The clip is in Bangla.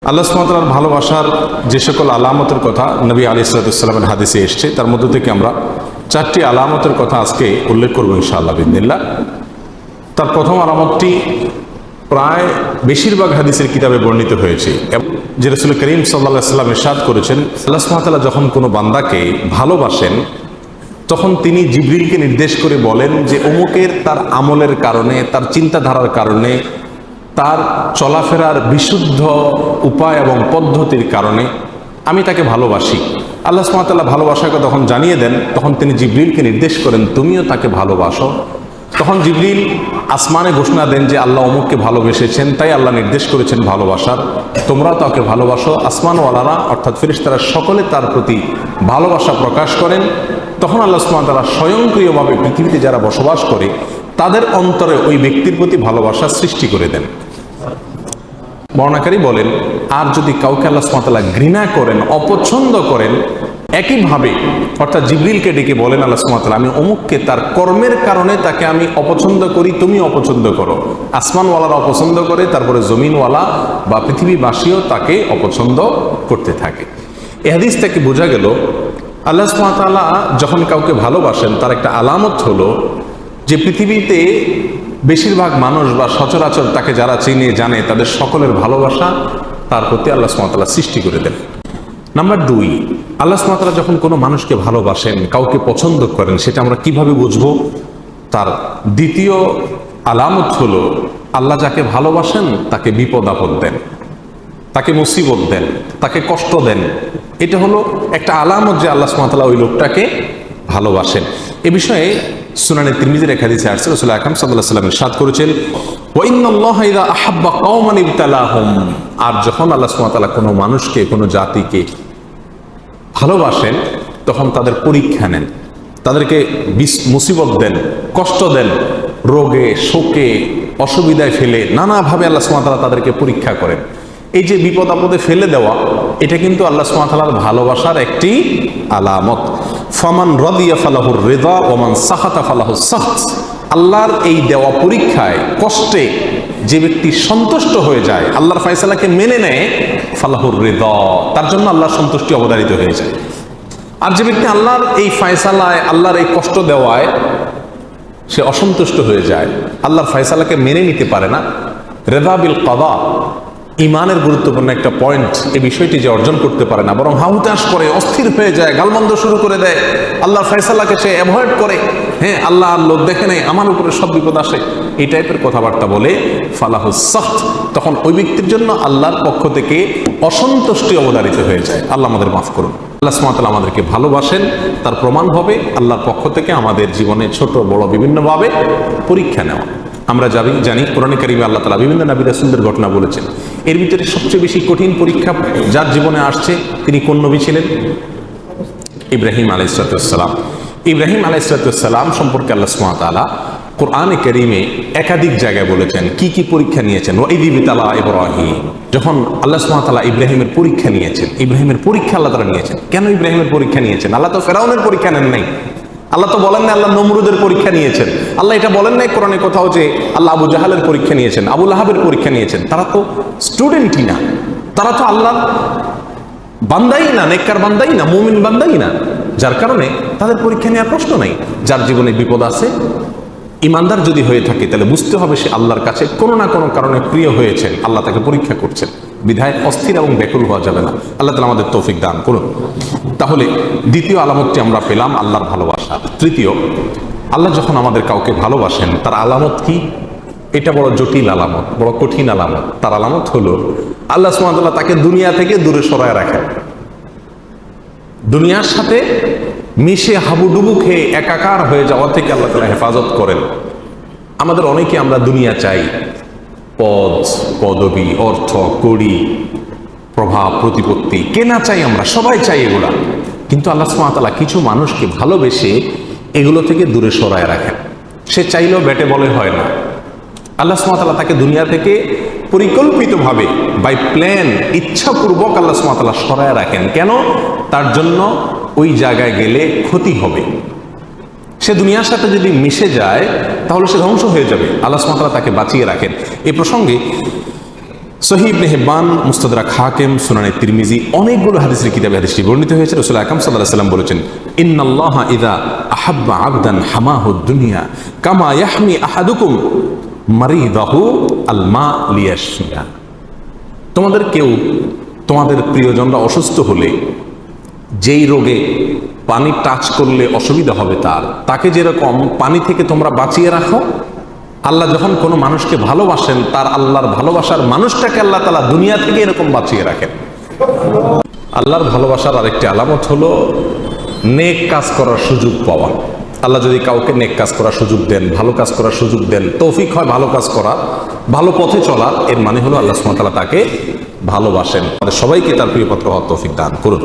আল্লাহ সুবহানাহু ওয়া তাআলার ভালোবাসার যে সকল আলামতের কথা নবী আলাইহিস সালামের হাদিসে এসেছে, তার মধ্য থেকে আমরা 4টি আলামতের কথা আজকে উল্লেখ করব ইনশাআল্লাহ বিইذنিল্লাহ। তার প্রথম আলামতটি প্রায় বেশিরভাগ হাদিসের কিতাবে বর্ণিত হয়েছে, যে রাসূল করিম সাল্লাল্লাহু আলাইহি ওয়াসাল্লাম ইরশাদ করেছেন, আল্লাহ সুবহানাহু ওয়া তাআলা যখন কোনো বান্দাকে ভালোবাসেন তখন তিনি জিবরিলকে নির্দেশ করে বলেন যে অমুকের তার আমলের কারণে, তার চিন্তাধারার কারণে, তার চলাফেরার বিশুদ্ধ উপায় এবং পদ্ধতির কারণে আমি তাকে ভালোবাসি। আল্লাহ সুবহানাহু ওয়া তাআলা ভালোবাসাকে তখন জানিয়ে দেন, তখন তিনি জিবরিলকে নির্দেশ করেন তুমিও তাকে ভালোবাসো। তখন জিবরিল আসমানে ঘোষণা দেন যে আল্লাহ অমুককে ভালোবেসেছেন, তাই আল্লাহ নির্দেশ করেছেন ভালোবাসার, তোমরাও তাকে ভালোবাসো। আসমানওয়ালারা অর্থাৎ ফেরেশতারা সকলে তার প্রতি ভালোবাসা প্রকাশ করেন। তখন আল্লাহ সুবহানাহু ওয়া তাআলা স্বয়ংক্রিয়ভাবে পৃথিবীতে যারা বসবাস করে তাদের অন্তরে ওই ব্যক্তির প্রতি ভালোবাসা সৃষ্টি করে দেন। বর্ণাকারী বলেন, আর যদি কাউকে আল্লাহ সুবহানাহু ওয়া তাআলা ঘৃণা করেন, অপছন্দ করেন, একইভাবে অর্থাৎ জিবরিলকে ডেকে বলেন আল্লাহ সুবহানাহু ওয়া তাআলা আমি অমুককে তার কর্মের কারণে তাকে আমি অপছন্দ করি, তুমি অপছন্দ করো। আসমানওয়ালারা অপছন্দ করে, তারপরে জমিনওয়ালা বা পৃথিবীবাসীও তাকে অপছন্দ করতে থাকে। এই হাদিস থেকে বোঝা গেল আল্লাহ সুবহানাহু ওয়া তাআলা যখন কাউকে ভালোবাসেন তার একটা আলামত হলো যে পৃথিবীতে বেশিরভাগ মানুষ বা সচরাচর তাকে যারা চিনে জানে তাদের সকলের ভালোবাসা তার প্রতি আল্লাহ সুবহানাহু ওয়া তাআলা সৃষ্টি করে দেন। নাম্বার 2, আল্লাহ সুবহানাহু ওয়া তাআলা যখন কোনো মানুষকে ভালোবাসেন, কাউকে পছন্দ করেন, সেটা আমরা কিভাবে বুঝবো? তার দ্বিতীয় আলামত হলো আল্লাহ যাকে ভালোবাসেন তাকে বিপদ আপদ দেন, তাকে মুসিবত দেন, তাকে কষ্ট দেন। এটা হলো একটা আলামত যে আল্লাহ সুবহানাহু ওয়া তাআলা ওই লোকটাকে ভালোবাসেন। এ বিষয়ে সুনানে তিরমিজির এক হাদিসে আসছে, রাসূল আকরাম সাল্লাল্লাহু আলাইহি ওয়াসাল্লাম ইরশাদ করেছেন, ওয়া ইন্নাল্লাহা ইযা আহাব্বা কওমান ইবতালাহুম, আর যখন আল্লাহ সুবহানাহু ওয়া তাআলা কোনো মানুষকে, কোনো জাতিকে ভালোবাসেন তখন তাদের পরীক্ষা নেন, তাদেরকে মুসিবত দেন, কষ্ট দেন, রোগে শোকে অসুবিধায় ফেলে নানাভাবে আল্লাহ সুবহানাহু ওয়া তাআলা তাদেরকে পরীক্ষা করেন। এই যে বিপদ আপদে ফেলে দেওয়া, এটা কিন্তু আল্লাহ সুবহানাহু ওয়া তাআলার ভালোবাসার একটি আলামত। ফামান রাদিয়া ফালাহুর রিদা ওয়া মান সাখাতা ফালাহুস সাখত, আল্লাহর এই দেওয়া পরীক্ষায়, কষ্টে যে ব্যক্তি সন্তুষ্ট হয়ে যায়, আল্লাহর ফয়সালাকে মেনে নেয়, ফালাহুর রিদা, তার জন্য আল্লাহর সন্তুষ্টি অবধারিত হয়ে যায়। আর যে ব্যক্তি আল্লাহর এই ফয়সালায়, আল্লাহর এই কষ্ট দেওয়ায় সে অসন্তুষ্ট হয়ে যায়, আল্লাহর ফয়সালাকে মেনে নিতে পারে না, রিদা বিল কাদা, ইমানের গুরুত্বপূর্ণ একটা পয়েন্ট, এই বিষয়টি যে অর্জন করতে পারে না, বরং হাহুতাশ করে, অস্থির হয়ে যায়, গালমন্দ শুরু করে দেয়, আল্লাহর ফয়সালাকে সে অ্যাভয়েড করে, হ্যাঁ আল্লাহ আর লোক দেখে নেই, আমার উপরে সব বিপদ আসে, এই টাইপের কথাবার্তা বলে ফালাহুস সাখত, তখন ওই ব্যক্তির জন্য আল্লাহর পক্ষ থেকে অসন্তুষ্টি অবধারিত হয়ে যায়। আল্লাহ আমাদের মাফ করুন। আল্লাহ সুবহানাহু ওয়া তাআলা আমাদেরকে ভালোবাসেন, তার প্রমাণ হবে আল্লাহর পক্ষ থেকে আমাদের জীবনে ছোট বড় বিভিন্নভাবে পরীক্ষা নেওয়া। আমরা জানি কোরআনে কারিমে আল্লাহ তাআলা বিভিন্ন নবী রাসূলদের ঘটনা বলেছেন। এর ভিতরে সবচেয়ে বেশি কঠিন পরীক্ষা যার জীবনে আসছে তিনি কোন নবী ছিলেন? ইব্রাহিম আলাইহিস সালাম। ইব্রাহিম আলাইহিস সালাম সম্পর্কে আল্লাহ সুবহানাহু ওয়া তাআলা কোরআনে কারিমে একাধিক জায়গায় বলেছেন কি কি পরীক্ষা নিয়েছেন। ওয়া ইয ইবতালা ইব্রাহিম, যখন আল্লাহ সুবহানাহু ওয়া তাআলা ইব্রাহিমের পরীক্ষা নিয়েছেন, ইব্রাহিমের পরীক্ষা আল্লাহ তাআলা নিয়েছেন। কেন ইব্রাহিমের পরীক্ষা নিয়েছেন? আল্লাহ তো ফেরাউনের পরীক্ষা নেন নাই, আল্লাহ তো বলেন না আল্লাহ নমরুদের পরীক্ষা নিয়েছেন, আল্লাহ এটা বলেন নাই কোরআনে কোথাও যে আল্লাহ আবু জাহালের পরীক্ষা নিয়েছেন, আবু লাহাবের পরীক্ষা নিয়েছেন। তারা তো স্টুডেন্টই না, তারা তো আল্লাহর বান্দাই না, নেককার বান্দাই না, মুমিন বান্দাই না, যার কারণে তাদের পরীক্ষা নেওয়ার প্রশ্ন নাই। যার জীবনে বিপদ আছে, ইমানদার যদি হয়ে থাকে তাহলে বুঝতে হবে সে আল্লাহর কাছে কোনো না কোনো কারণে প্রিয় হয়েছেন, আল্লাহ তাকে পরীক্ষা করছেন, বিধায় অস্থির এবং ব্যাকুল হওয়া যাবে না। আল্লাহ তাআলা আমাদের তৌফিক দান করুন। তাহলে দ্বিতীয় আলামতটি আমরা পেলাম আল্লাহর ভালোবাসা। তৃতীয়, আল্লাহ যখন আমাদের কাউকে ভালোবাসেন তার আলামত কি? এটা বড় জটিল আলামত, বড় কঠিন আলামত। তার আলামত হলো আল্লাহ সুবহানাহু ওয়া তাআলা তাকে দুনিয়া থেকে দূরে সরায় রাখেন, দুনিয়ার সাথে মিশে হাবুডুবু খেয়ে একাকার হয়ে যাওয়া থেকে আল্লাহ তাআলা হেফাজত করেন। আমাদের অনেকে আমরা দুনিয়া চাই, পদ পদবি, অর্থ কড়ি, প্রভাব প্রতিপত্তি, কেনা চাই, আমরা সবাই চাই এগুলা, কিন্তু আল্লাহ সুবহানাহু ওয়া তাআলা কিছু মানুষকে ভালোবেসে এগুলো থেকে দূরে সরায় রাখেন। সে চাইলেও ব্যাটে বলে হয় না। আল্লাহ সুবহানাহু ওয়া তাআলা তাকে দুনিয়া থেকে পরিকল্পিতভাবে বাই প্ল্যান, ইচ্ছাপূর্বক আল্লাহ সুবহানাহু ওয়া তাআলা সরায় রাখেন। কেন? তার জন্য ওই জায়গায় গেলে ক্ষতি হবে। সে দুনিয়ার সাথে যদি মিশে যায় তাহলে সে ধ্বংস হয়ে যাবে। আল্লাহ সুবহানাহু ওয়া তাআলা তাকে বাঁচিয়ে রাখেন। এই প্রসঙ্গে সহিহ ইবনে হিব্বান, মুস্তাদরাক হাকিম, সুনানে তিরমিজি, অনেকগুলো হাদিসের কিতাবে হাদিসটি বর্ণিত হয়েছে। রাসূল আকরাম সাল্লাল্লাহু আলাইহি ওয়াসাল্লাম বলেছেন, ইন্নাল্লাহা ইযা আহাব্বা আবদান হামাহুদ দুনিয়া কামা ইয়াহমি আহাদুকুম মারিদাহু আল মা লিয়াশফিয়া। তোমাদের কেউ, তোমাদের প্রিয়জনরা অসুস্থ হলে যেই রোগে পানি টাচ করলে অসুবিধা হবে তাকে যেরকম পানি থেকে তোমরা বাঁচিয়ে রাখো, আল্লাহ যখন কোনো মানুষকে ভালোবাসেন তার আল্লাহর ভালোবাসার মানুষটাকে আল্লাহ তাআলা দুনিয়া থেকে এরকম বাঁচিয়ে রাখেন। আল্লাহর ভালোবাসার আরেকটি আলামত হলো নেক কাজ করার সুযোগ পাওয়া। আল্লাহ যদি কাউকে নেক কাজ করার সুযোগ দেন, ভালো কাজ করার সুযোগ দেন, তৌফিক হয় ভালো কাজ করার, ভালো পথে চলার, এর মানে হলো আল্লাহ সুবহানাহু ওয়া তাআলা তাকে ভালোবাসেন। আমাদের সবাইকে তার প্রিয় পাত্র হওয়ার তৌফিক দান করুন।